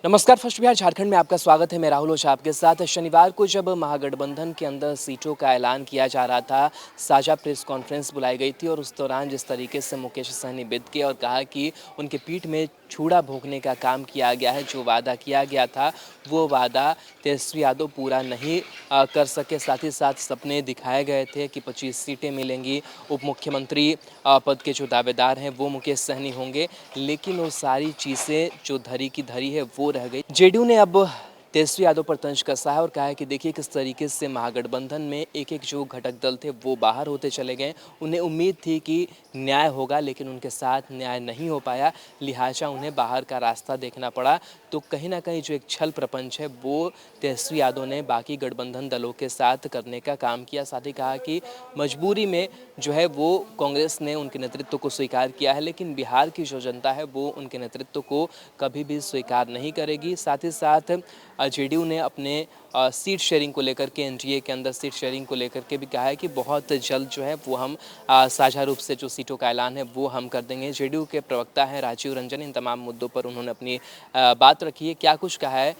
नमस्कार। फर्स्ट बिहार झारखंड में आपका स्वागत है। मैं राहुल ओझा आपके साथ। शनिवार को जब महागठबंधन के अंदर सीटों का ऐलान किया जा रहा था, साझा प्रेस कॉन्फ्रेंस बुलाई गई थी और उस दौरान जिस तरीके से मुकेश सहनी बिद के और कहा कि उनके पीठ में छुरा भोंकने का काम किया गया है। जो वादा किया गया था वो वादा तेजस्वी यादव पूरा नहीं कर सके। साथ ही साथ सपने दिखाए गए थे कि 25 सीटें मिलेंगी, उप मुख्यमंत्री पद के जो दावेदार हैं वो मुकेश सहनी होंगे, लेकिन वो सारी चीज़ें जो धरी की धरी है वो रह गई। जेडीयू ने अब तेजस्वी यादव पर तंज कसा है और कहा है कि देखिए किस तरीके से महागठबंधन में एक एक जो घटक दल थे वो बाहर होते चले गए। उन्हें उम्मीद थी कि न्याय होगा, लेकिन उनके साथ न्याय नहीं हो पाया, लिहाजा उन्हें बाहर का रास्ता देखना पड़ा। तो कहीं ना कहीं जो एक छल प्रपंच है वो तेजस्वी यादव ने बाकी गठबंधन दलों के साथ करने का काम किया। साथ ही कहा कि मजबूरी में जो है वो कांग्रेस ने उनके नेतृत्व को स्वीकार किया है, लेकिन बिहार की जो जनता है वो उनके नेतृत्व को कभी भी स्वीकार नहीं करेगी। साथ ही साथ जेडीयू ने अपने सीट शेयरिंग को लेकर के, एनडीए के अंदर सीट शेयरिंग को लेकर के भी कहा है कि बहुत जल्द जो है वो हम साझा रूप से जो सीटों का ऐलान है वो हम कर देंगे। जेडीयू के प्रवक्ता हैं राजीव रंजन, इन तमाम मुद्दों पर उन्होंने अपनी बात रखी है। क्या कुछ कहा है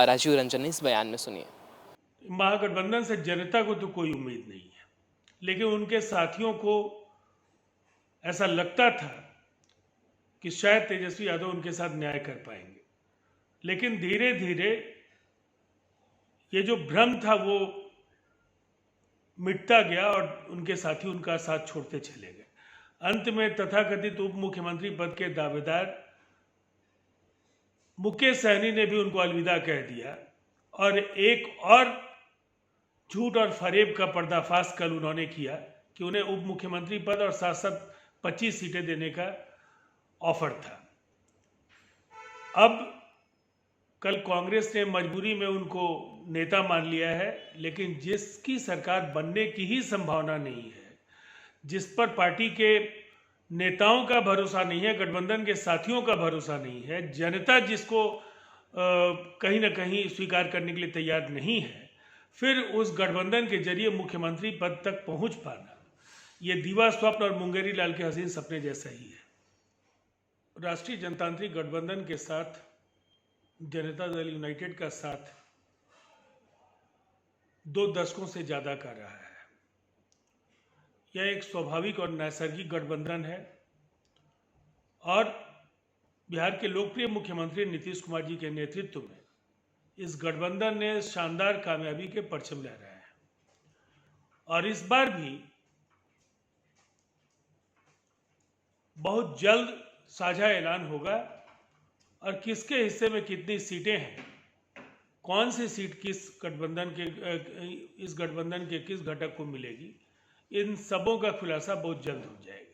राजीव रंजन ने, इस बयान में सुनिए। महागठबंधन से जनता को तो कोई उम्मीद नहीं है, लेकिन उनके साथियों को ऐसा लगता था कि शायद तेजस्वी यादव उनके साथ न्याय कर पाएंगे। लेकिन धीरे धीरे ये जो भ्रम था वो मिटता गया और उनके साथी उनका साथ छोड़ते चले गए। अंत में तथाकथित उप मुख्यमंत्री पद के दावेदार मुकेश सहनी ने भी उनको अलविदा कह दिया और एक और झूठ और फरेब का पर्दाफाश कल उन्होंने किया कि उन्हें उप मुख्यमंत्री पद और साथ साथ 25 सीटें देने का ऑफर था। अब कल कांग्रेस ने मजबूरी में उनको नेता मान लिया है, लेकिन जिसकी सरकार बनने की ही संभावना नहीं है, जिस पर पार्टी के नेताओं का भरोसा नहीं है, गठबंधन के साथियों का भरोसा नहीं है, जनता जिसको कहीं ना कहीं स्वीकार करने के लिए तैयार नहीं है, फिर उस गठबंधन के जरिए मुख्यमंत्री पद तक पहुंच पाना ये दीवा स्वप्न और मुंगेरी लाल के हसीन सपने जैसा ही है। राष्ट्रीय जनतांत्रिक गठबंधन के साथ जनता दल यूनाइटेड का साथ 2 दशकों से ज्यादा कर रहा है। यह एक स्वाभाविक और नैसर्गिक गठबंधन है और बिहार के लोकप्रिय मुख्यमंत्री नीतीश कुमार जी के नेतृत्व में इस गठबंधन ने शानदार कामयाबी के परचम लहराए हैं और इस बार भी बहुत जल्द साझा ऐलान होगा और किसके हिस्से में कितनी सीटें हैं, कौन सी सीट किस गठबंधन के इस गठबंधन के किस घटक को मिलेगी, इन सबों का खुलासा बहुत जल्द हो जाएगा।